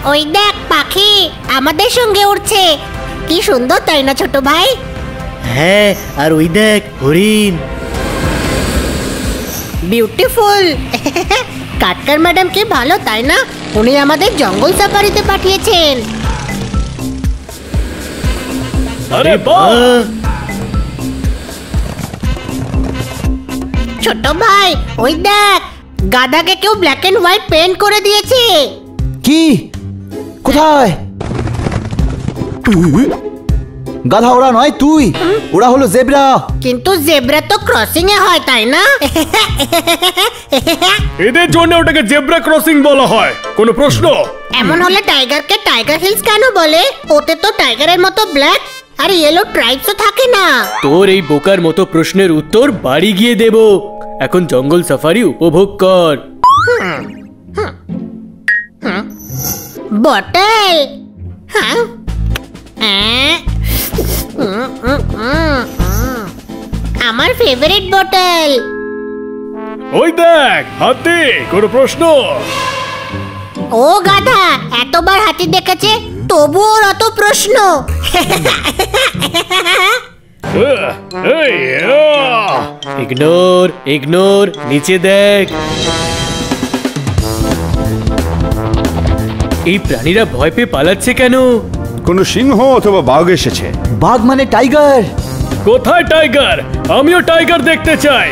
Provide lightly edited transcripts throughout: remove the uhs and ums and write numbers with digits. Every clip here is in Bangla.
ওই দেখ পাখি আমাদের সঙ্গে উড়ছে, কি সুন্দর তাই না ছোট ভাই? হ্যাঁ, আর ওই দেখ হরিণ। বিউটিফুল। কাটকার ম্যাডাম কি ভালো তাই না, উনি আমাদের জঙ্গল সাফারিতে পাঠিয়েছেন। আরে বাহ! ছোট ভাই ওই দেখ, গাধাকে কেউ ব্ল্যাক এন্ড হোয়াইট পেইন্ট করে দিয়েছে। কি? কোথায়? গাধা ওরা নয় তুই, ওরা হলো জেব্রা। কিন্তু জেব্রা তো ক্রসিং এ হয় তাই না? এদের জন্য ওটাকে জেব্রা ক্রসিং বলা হয়, কোনো প্রশ্ন? এমন হলে টাইগারকে টাইগার হিলস কেন বলে? ওতে তো টাইগারের মতো ব্ল্যাক আর ইয়েলো ট্রাইবসও থাকে না। তোর এই বোকার মতো প্রশ্নের উত্তর বাড়ি গিয়ে দেব। এখন জঙ্গল সাফারি উপভোগ কর। বটল। আমার ফেভারিট বটল। ওই দেখ হাতি, কোনো প্রশ্ন? ও গাধা, এতবার হাতি দেখেছে তবুও অত প্রশ্ন। ইগনোর ইগনোর, নিচে দেখ। এই প্রাণীরা ভয় পেয়ে পালাচ্ছে কেন? কোনো সিংহ অথবা বাঘ এসেছে। বাঘ মানে টাইগার। কোথায় টাইগার? আমিও টাইগার দেখতে চাই।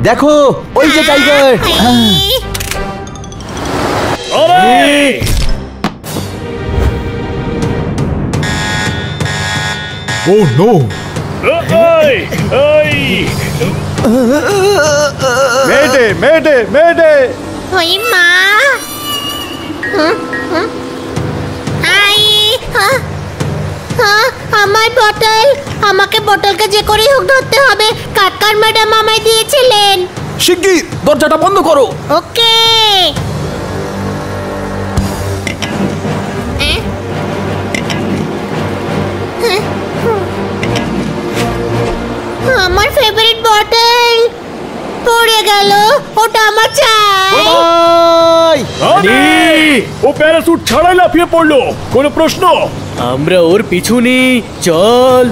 দেখো ওই যে টাইগার। ও নো! মেয়েটে মেয়েটে মেয়েটে। ওই মা। আমার বটল, আমাকে বটলকে যে করেই হোক ধরতে হবে। কাটকার ম্যাডাম আমায় দিয়েছিলেন। শিগগির দরজাটা বন্ধ করো। ওকে। আমার ফেভারিট বটল পড়ে গেল, ওটা আমার চাই। ও প্যারাসুট ছাড়াই লাফিয়ে পড়লো, কোনো প্রশ্ন? আমরা ওর পিছু নেই, চল।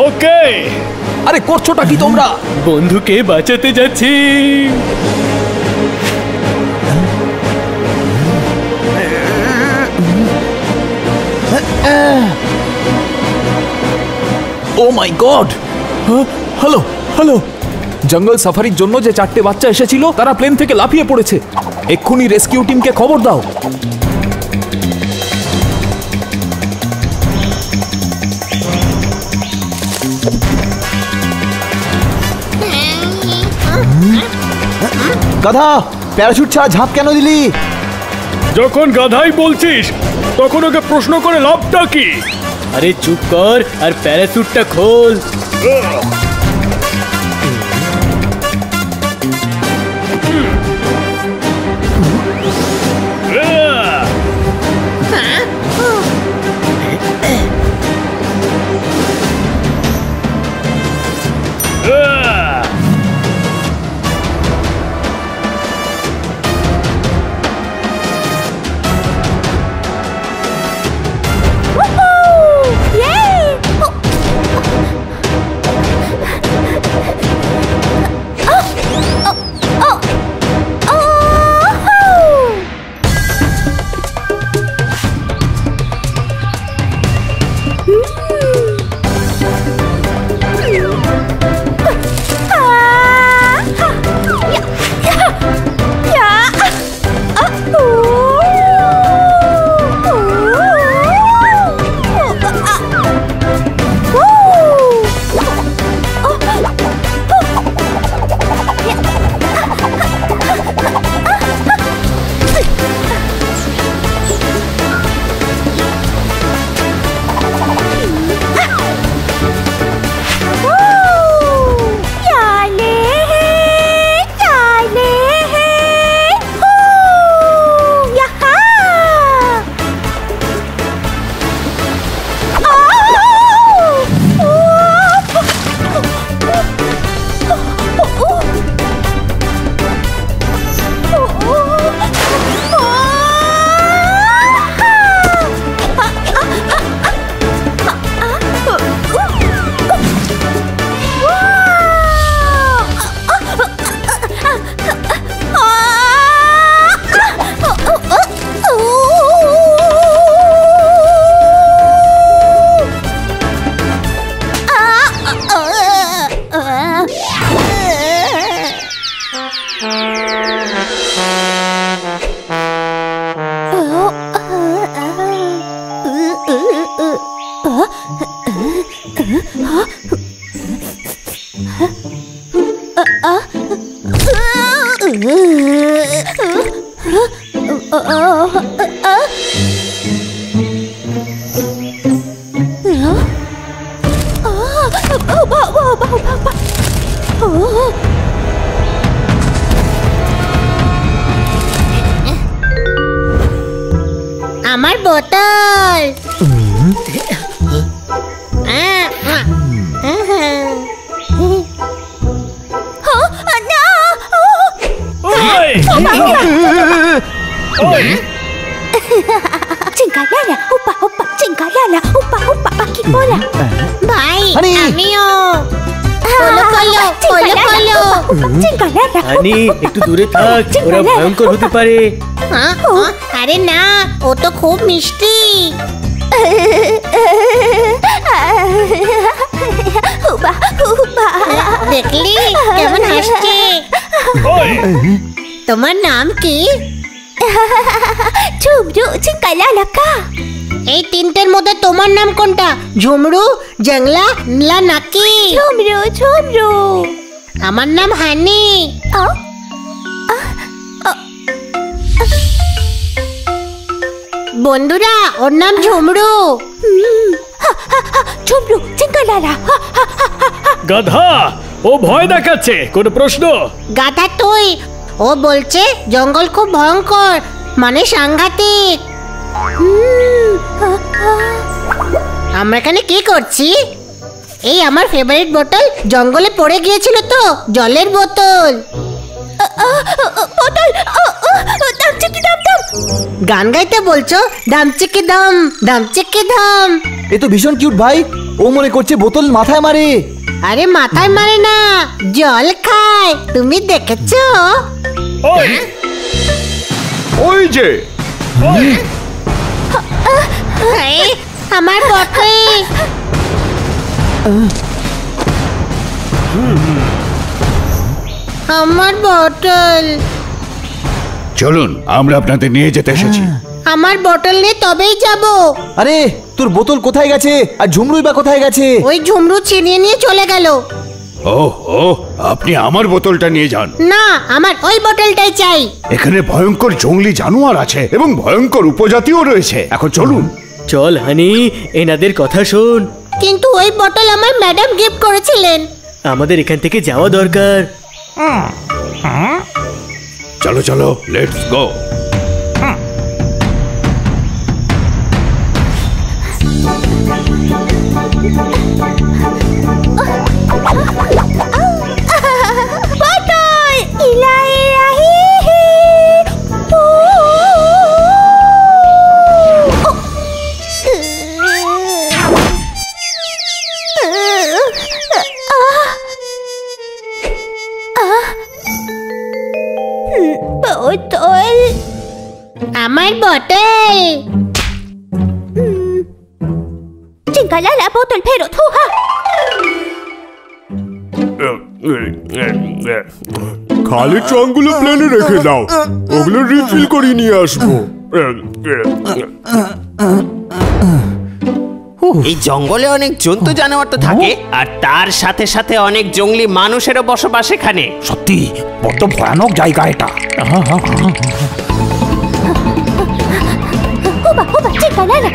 ওকে। আরে করছোটা কি তোমরা? বন্ধুকে বাঁচাতে যাচ্ছি। ও মাই গড! হ্যালো হ্যালো, জঙ্গল সাফারির জন্য যে 4টে বাচ্চা এসেছিল তারা প্লেন থেকে লাফিয়ে পড়েছে। এক্ষুনি রেস্কিউ টিমকে খবর দাও। গাধা, প্যারাশুট ছাড়া ঝাঁপ কেন দিলি? যখন গাধাই বলছিস তখন ওকে প্রশ্ন করে লাভটা কি? আরে চুপ কর আর প্যারাসুটটা খোল। আমার বোতল। Cingkalala, upa upa, cingkalala, upa upa, pakai bola. ভাই হানি। আমিও। বলো বলো বলো বলো। Cingkalala. হানি একটু দূরে থাক, ওরা ভয়ঙ্কর হতে পারে। হ্যাঁ? আরে না, ও তো খুব মিষ্টি। Upa upa. দেখলি কেমন হাসছে? তোমার নাম কি? Cumru, cingkalala ka. এই তিনটের মধ্যে তোমার নাম কোনটা? ঝুমরু, জংলা, নীলা নাকি? Cumru, cumru. আমার নাম হানি। Oh. বন্ধুরা, ওর নাম ঝুমরু। Cumru, cingkalala. গাধা, ও ভয় দেখাচ্ছে। কোনো প্রশ্ন? গাধা তুই। ও বলছে জঙ্গল খুব ভয়ঙ্কর, মানে সাংঘাতিক। আমরা এখানে কি করছি? এই আমার ফেভারিট বোতল জঙ্গলে পড়ে গিয়েছিল তো, জলের বোতল। Botol. Dam ciki dam dam. গান গাইতে বলছো? দামচিকি দাম, দামচিকি দাম। এ তো ভীষণ কিউট ভাই। ও মনে করছে বোতল মাথায় মারে। আরে মাথায় মারে না, জল খায়। তুমি দেখেছো? ওই যে এই, আমার বোতল। আমার বোতল। চলুন, আমরা আপনাদের নিয়ে যেতে এসেছি। আমার বোতল নিয়ে তবেই যাব। আরে তোর বোতল কোথায় গেছে? আর ঝুমরুই বা কোথায় গেছে? ওই ঝুমরু ছিনিয়ে নিয়ে চলে গেল। ওহো, আপনি আমার বোতলটা নিয়ে যান। না, আমার ওই বোতলটাই চাই। এখানে ভয়ঙ্কর জঙ্গলি জানোয়ার আছে এবং ভয়ঙ্কর উপজাতিও রয়েছে। এখন চলুন। চল হানি, এনাদের কথা শোন। কিন্তু ওই বোতল আমার ম্যাডাম গিফট করেছিলেন। আমাদের এখান থেকে যাওয়া দরকার। চলো চলো, let's go. Botol. Ilahi. Botol. আমার বোতল। Cingkalala, botol perot. Huha. খালি ট্রাঙ্কগুলো প্লেনে রেখে দাও, ওগুলো রিফিল করে নিয়ে আসবো। এই জঙ্গলে অনেক জন্তু জানোয়ার তো থাকে, আর তার সাথে সাথে অনেক জঙ্গলি মানুষেরও বসবাস এখানে। সত্যি বড্ড ভয়ানক জায়গা এটা। Huba, huba, cingkalala.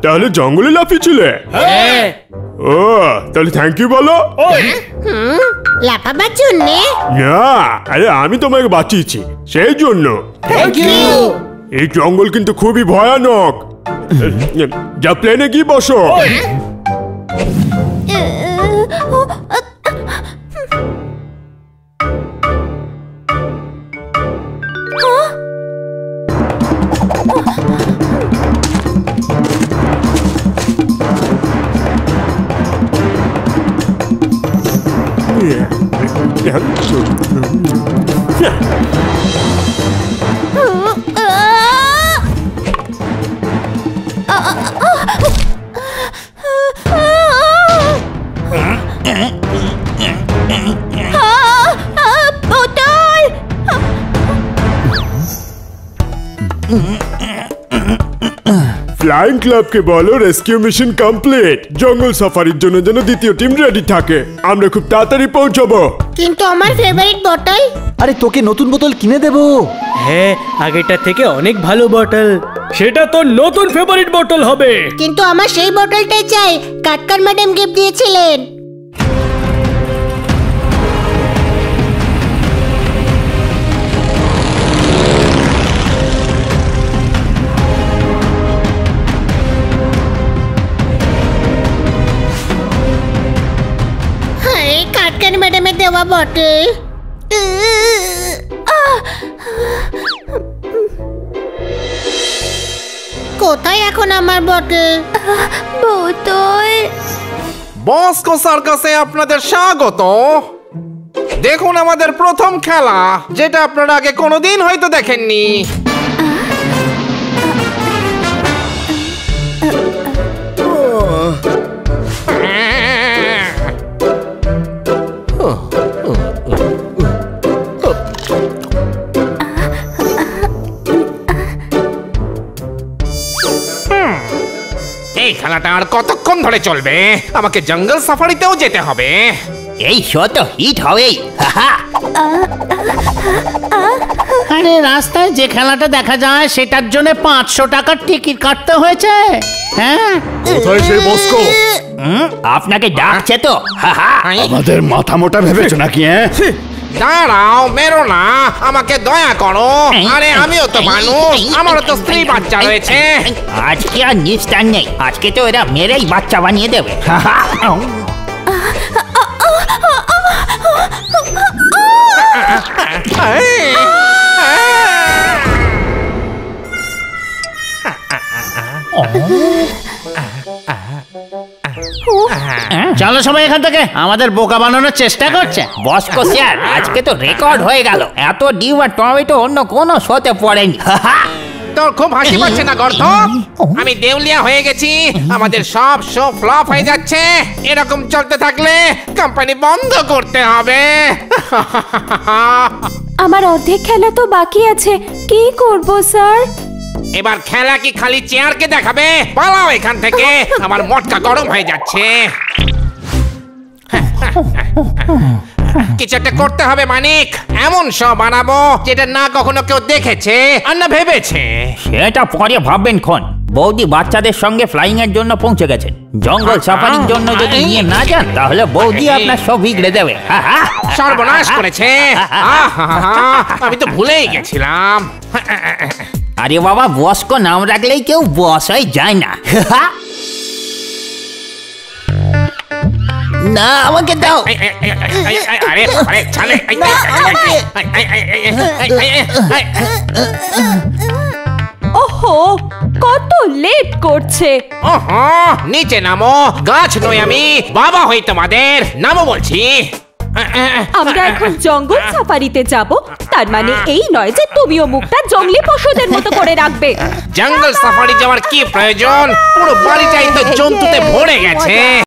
তাহলে জঙ্গলে লাফিয়েছিলে? হ্যাঁ। ও, তাহলে থ্যাংক ইউ বলো। লাফাবার জন্যে? না, আরে আমি তোমাকে বাঁচিয়েছি সেই জন্য। Thank you. এই জঙ্গল কিন্তু খুবই ভয়ানক। যা প্লেনে গিয়ে বসো। ফ্লাইং ক্লাবকে বলো রেস্কিউ মিশন কমপ্লিট। জঙ্গল সাফারির জন্য যেন দ্বিতীয় টিম রেডি থাকে। আমরা খুব তাড়াতাড়ি পৌঁছাবো। কিন্তু আমার ফেভারিট বটল। আরে তোকে নতুন বোতল কিনে দেবো। হ্যাঁ, আগেরটা থেকে অনেক ভালো বটল। সেটা তো নতুন ফেভারিট বোতল হবে। কিন্তু আমার সেই বটলটাই চাই, কাটকার ম্যাডাম গিফট দিয়েছিলেন। কাটকার ম্যাডামের দেওয়া বটল। কোথায় এখন আমার বটল? বোতল। বস্কো সার্কাসে আপনাদের স্বাগত। দেখুন আমাদের প্রথম খেলা, যেটা আপনারা আগে কোনোদিন হয়তো দেখেননি। এই খেলাটা আর কতক্ষণ ধরে চলবে? আমাকে জঙ্গল সাফারিতেও যেতে হবে। এই শো তো হিট হবেই। আরে রাস্তায় যে খেলাটা দেখা যায় সেটার জন্য 500 টাকার টিকিট কাটতে হয়েছে। হ্যাঁ, কোথায় সেই বস্কো? আপনাকে ডাকছে তো। আমাদের মাথা মোটা ভেবেছো নাকি? দাঁড়াও, মেরো না, আমাকে দয়া করো। আরে আমিও তো মানুষ, আমারও তো স্ত্রী বাচ্চা রয়েছে। আজকে আর নিস্তার নেই, আজকে তো এরা মেরেই বাচ্চা বানিয়ে দেবে। চলো সবাই এখান থেকে, আমাদের বোকা বানানোর চেষ্টা করছে। বস্কো স্যার, আজকে তো রেকর্ড হয়ে গেল। এত ডিম আর টমেটো অন্য কোনো শোতে পড়েনি। তোর খুব হাসি পাচ্ছে না গর্ধ? আমি দেউলিয়া হয়ে গেছি, আমাদের সব শো ফ্লপ হয়ে যাচ্ছে। এরকম চলতে থাকলে কোম্পানি বন্ধ করতে হবে। আমার অর্ধেক খেলা তো বাকি আছে, কি করব স্যার? এবার খেলা কি খালি চেয়ারকে দেখাবে? পালাও এখান থেকে, আমার মটকা গরম হয়ে যাচ্ছে। কিছু একটা করতে হবে মানিক। এমন শো বানাবো যেটা না কখনো কেউ দেখেছে আর না ভেবেছে। সেটা পরে ভাববেন খন। বৌদি বাচ্চাদের সঙ্গে ফ্লাইং এর জন্য পৌঁছে গেছেন। জঙ্গল সাফারির জন্য যদি নিয়ে না যান তাহলে বৌদি আপনার সব বিগড়ে দেবে। সর্বনাশ করেছে। আমি তো ভুলেই গেছিলাম। আরে বাবা, বস্কো নাম রাখলেই কেউ বস হয়ে যায় না। না, আমাকে দাও। আরে আরে ছালে। ওহো, কত লেট করছে। ওহো, নিচে নামো। গাছ নই আমি, বাবা হই তোমাদের। নামো বলছি। আমরা এখন জঙ্গল সাফারিতে যাব, তার মানে এই নয় যে তুমিও মুখটা জঙ্গলি পশুদের মতো করে রাখবে। জঙ্গল সাফারি যাওয়ার কি প্রয়োজন? পুরো বাড়িটাই তো জন্তুতে ভরে গেছে।